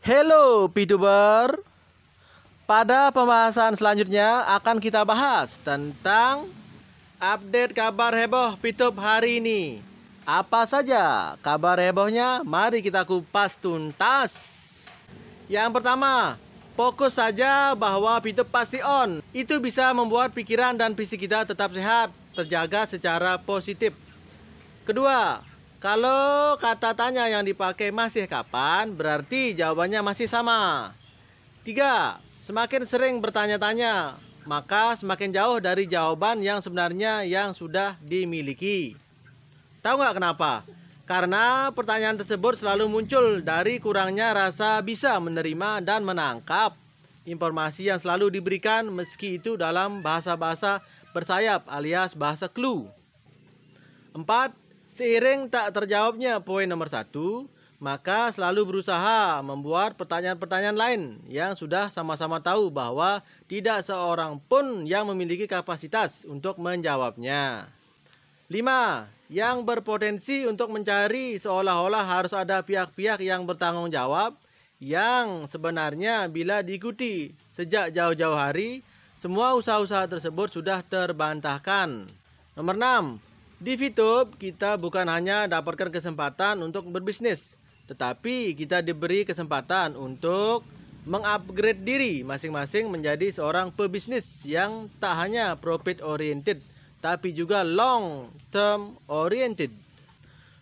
Hello VTuber. Pada pembahasan selanjutnya akan kita bahas tentang update kabar heboh VTube hari ini. Apa saja kabar hebohnya? Mari kita kupas tuntas. Yang pertama, fokus saja bahwa VTube pasti on. Itu bisa membuat pikiran dan fisik kita tetap sehat, terjaga secara positif. Kedua, kalau kata tanya yang dipakai masih kapan, berarti jawabannya masih sama. Tiga, semakin sering bertanya-tanya, maka semakin jauh dari jawaban yang sebenarnya yang sudah dimiliki. Tahu nggak kenapa? Karena pertanyaan tersebut selalu muncul dari kurangnya rasa bisa menerima dan menangkap informasi yang selalu diberikan, meski itu dalam bahasa-bahasa bersayap alias bahasa clue. Empat, seiring tak terjawabnya poin nomor 1, maka selalu berusaha membuat pertanyaan-pertanyaan lain yang sudah sama-sama tahu bahwa tidak seorang pun yang memiliki kapasitas untuk menjawabnya. 5. Yang berpotensi untuk mencari seolah-olah harus ada pihak-pihak yang bertanggung jawab, yang sebenarnya bila diikuti sejak jauh-jauh hari, semua usaha-usaha tersebut sudah terbantahkan. Nomor 6. Di VTube kita bukan hanya dapatkan kesempatan untuk berbisnis, tetapi kita diberi kesempatan untuk mengupgrade diri masing-masing menjadi seorang pebisnis yang tak hanya profit oriented, tapi juga long term oriented.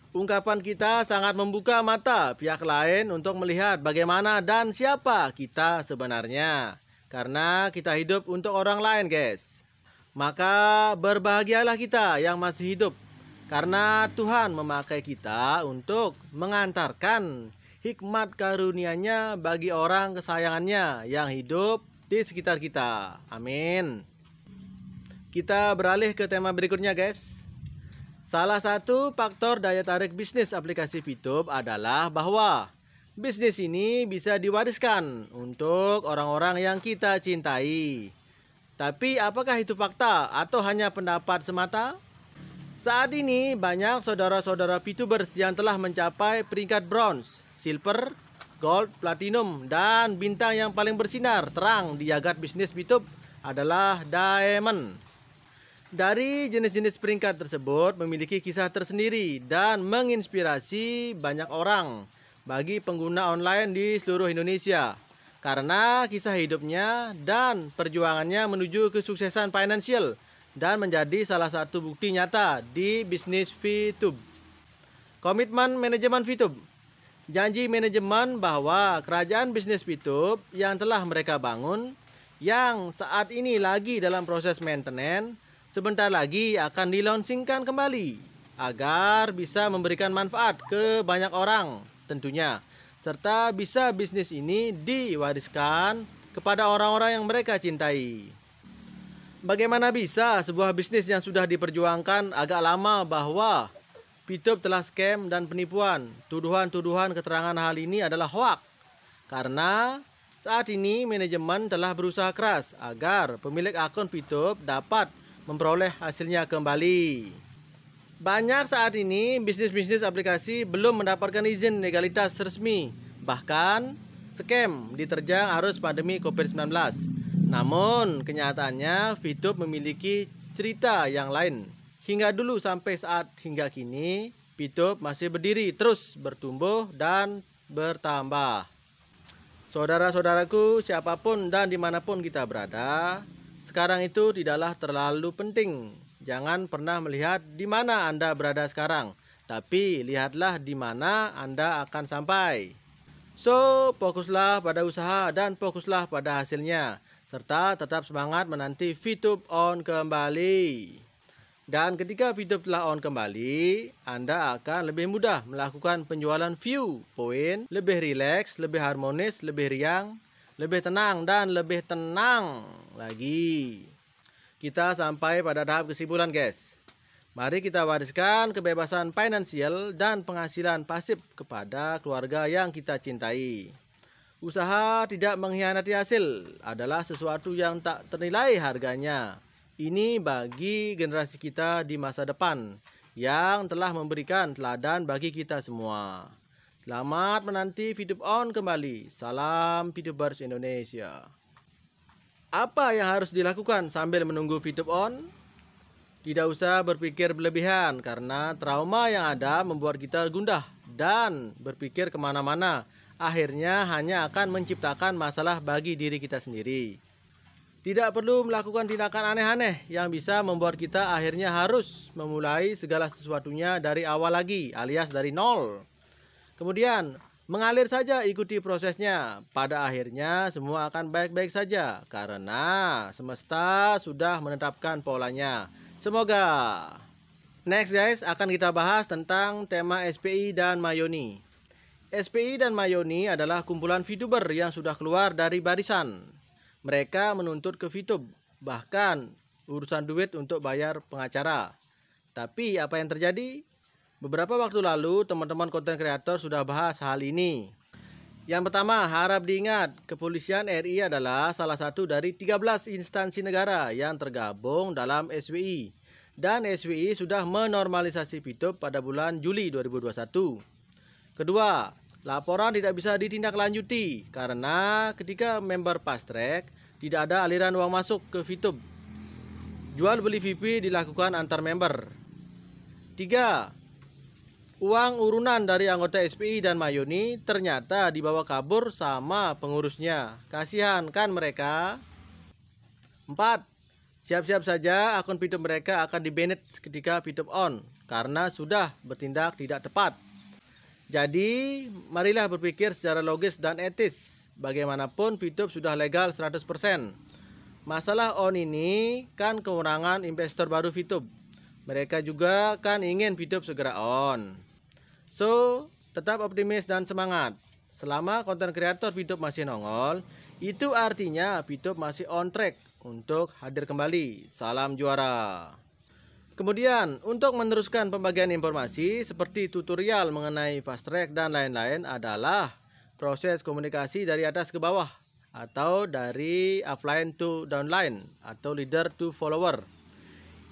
Ungkapan kita sangat membuka mata pihak lain untuk melihat bagaimana dan siapa kita sebenarnya. Karena kita hidup untuk orang lain, guys. Maka berbahagialah kita yang masih hidup, karena Tuhan memakai kita untuk mengantarkan hikmat karunia-Nya bagi orang kesayangannya yang hidup di sekitar kita. Amin. Kita beralih ke tema berikutnya, guys. Salah satu faktor daya tarik bisnis aplikasi VTube adalah bahwa bisnis ini bisa diwariskan untuk orang-orang yang kita cintai. Tapi apakah itu fakta atau hanya pendapat semata? Saat ini banyak saudara-saudara VTubers yang telah mencapai peringkat bronze, silver, gold, platinum, dan bintang yang paling bersinar terang di jagat bisnis VTube adalah diamond. Dari jenis-jenis peringkat tersebut memiliki kisah tersendiri dan menginspirasi banyak orang bagi pengguna online di seluruh Indonesia. Karena kisah hidupnya dan perjuangannya menuju kesuksesan finansial dan menjadi salah satu bukti nyata di bisnis VTube. Komitmen manajemen VTube. Janji manajemen bahwa kerajaan bisnis VTube yang telah mereka bangun, yang saat ini lagi dalam proses maintenance, sebentar lagi akan dilaunchingkan kembali agar bisa memberikan manfaat ke banyak orang tentunya, serta bisa bisnis ini diwariskan kepada orang-orang yang mereka cintai. Bagaimana bisa sebuah bisnis yang sudah diperjuangkan agak lama bahwa VTube telah scam dan penipuan? Tuduhan-tuduhan keterangan hal ini adalah hoak. Karena saat ini manajemen telah berusaha keras agar pemilik akun VTube dapat memperoleh hasilnya kembali. Banyak saat ini bisnis-bisnis aplikasi belum mendapatkan izin legalitas resmi, bahkan scam diterjang arus pandemi COVID-19. Namun kenyataannya VTube memiliki cerita yang lain. Hingga dulu sampai saat hingga kini VTube masih berdiri terus bertumbuh dan bertambah. Saudara-saudaraku, siapapun dan dimanapun kita berada, sekarang itu tidaklah terlalu penting. Jangan pernah melihat di mana Anda berada sekarang, tapi lihatlah di mana Anda akan sampai. So, fokuslah pada usaha dan fokuslah pada hasilnya, serta tetap semangat menanti VTube on kembali. Dan ketika VTube telah on kembali, Anda akan lebih mudah melakukan penjualan view, poin, lebih rileks, lebih harmonis, lebih riang, lebih tenang, dan lebih tenang lagi. Kita sampai pada tahap kesimpulan, guys. Mari kita wariskan kebebasan finansial dan penghasilan pasif kepada keluarga yang kita cintai. Usaha tidak mengkhianati hasil adalah sesuatu yang tak ternilai harganya. Ini bagi generasi kita di masa depan yang telah memberikan teladan bagi kita semua. Selamat menanti VTube-on kembali. Salam VTubers Indonesia. Apa yang harus dilakukan sambil menunggu VTube-on? Tidak usah berpikir berlebihan, karena trauma yang ada membuat kita gundah dan berpikir kemana-mana. Akhirnya hanya akan menciptakan masalah bagi diri kita sendiri. Tidak perlu melakukan tindakan aneh-aneh yang bisa membuat kita akhirnya harus memulai segala sesuatunya dari awal lagi, alias dari nol. Kemudian mengalir saja, ikuti prosesnya. Pada akhirnya semua akan baik-baik saja, karena semesta sudah menetapkan polanya. Semoga. Next guys, akan kita bahas tentang tema SPI dan Mayoni. SPI dan Mayoni adalah kumpulan VTuber yang sudah keluar dari barisan. Mereka menuntut ke VTube, bahkan urusan duit untuk bayar pengacara. Tapi apa yang terjadi? Beberapa waktu lalu teman-teman konten kreator sudah bahas hal ini. Yang pertama, harap diingat, Kepolisian RI adalah salah satu dari 13 instansi negara yang tergabung dalam SWI. Dan SWI sudah menormalisasi VTube pada bulan Juli 2021. Kedua, laporan tidak bisa ditindaklanjuti karena ketika member fast track tidak ada aliran uang masuk ke VTube. Jual beli VIP dilakukan antar member. 3. Uang urunan dari anggota SPI dan Mayoni ternyata dibawa kabur sama pengurusnya. Kasihan kan mereka? 4. Siap-siap saja akun VTube mereka akan di-banned ketika VTube on karena sudah bertindak tidak tepat. Jadi, marilah berpikir secara logis dan etis. Bagaimanapun VTube sudah legal 100%. Masalah on ini kan kewenangan investor baru VTube. Mereka juga kan ingin VTube segera on. So, tetap optimis dan semangat. Selama konten kreator VTube masih nongol, itu artinya VTube masih on track untuk hadir kembali. Salam juara. Kemudian, untuk meneruskan pembagian informasi seperti tutorial mengenai fast track dan lain-lain adalah proses komunikasi dari atas ke bawah atau dari upline to downline atau leader to follower.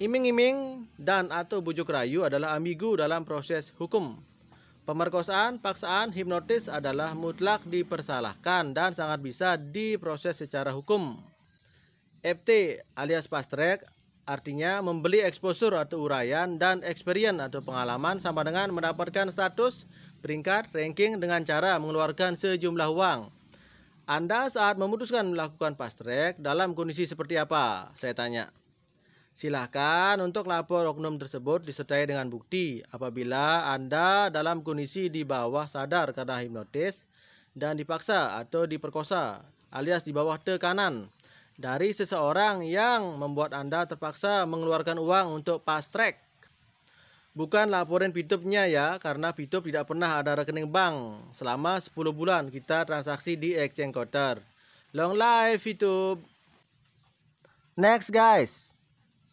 Iming-iming dan atau bujuk rayu adalah ambigu dalam proses hukum. Pemerkosaan, paksaan, hipnotis adalah mutlak dipersalahkan dan sangat bisa diproses secara hukum. FT alias fast track artinya membeli exposure atau uraian dan experience atau pengalaman sama dengan mendapatkan status, peringkat, ranking dengan cara mengeluarkan sejumlah uang. Anda saat memutuskan melakukan fast track dalam kondisi seperti apa? Saya tanya. Silahkan untuk lapor oknum tersebut disertai dengan bukti apabila Anda dalam kondisi di bawah sadar karena hipnotis dan dipaksa atau diperkosa alias di bawah tekanan dari seseorang yang membuat Anda terpaksa mengeluarkan uang untuk fast track. Bukan laporin VTube-nya ya, karena VTube tidak pernah ada rekening bank selama 10 bulan kita transaksi di exchange counter. Long life VTube. Next guys.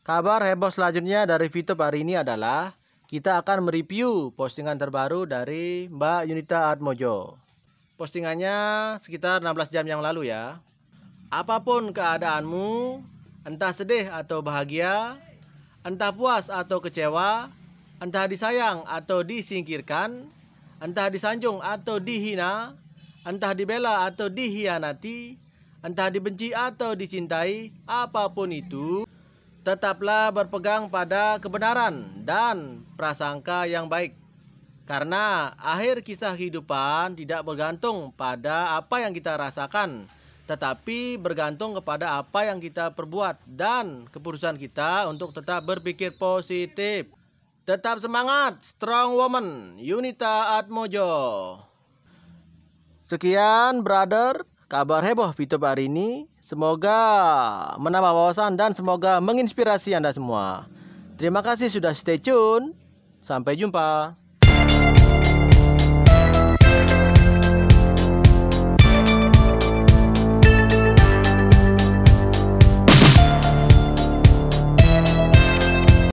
Kabar heboh selanjutnya dari VTube hari ini adalah kita akan mereview postingan terbaru dari Mbak Yunita Atmojo. Postingannya sekitar 16 jam yang lalu ya. Apapun keadaanmu, entah sedih atau bahagia, entah puas atau kecewa, entah disayang atau disingkirkan, entah disanjung atau dihina, entah dibela atau dihianati, entah dibenci atau dicintai, apapun itu, tetaplah berpegang pada kebenaran dan prasangka yang baik. Karena akhir kisah kehidupan tidak bergantung pada apa yang kita rasakan, tetapi bergantung kepada apa yang kita perbuat dan keputusan kita untuk tetap berpikir positif. Tetap semangat, strong woman, Yunita Atmojo. Sekian brother, kabar heboh VTube hari ini. Semoga menambah wawasan dan semoga menginspirasi Anda semua. Terima kasih sudah stay tune. Sampai jumpa.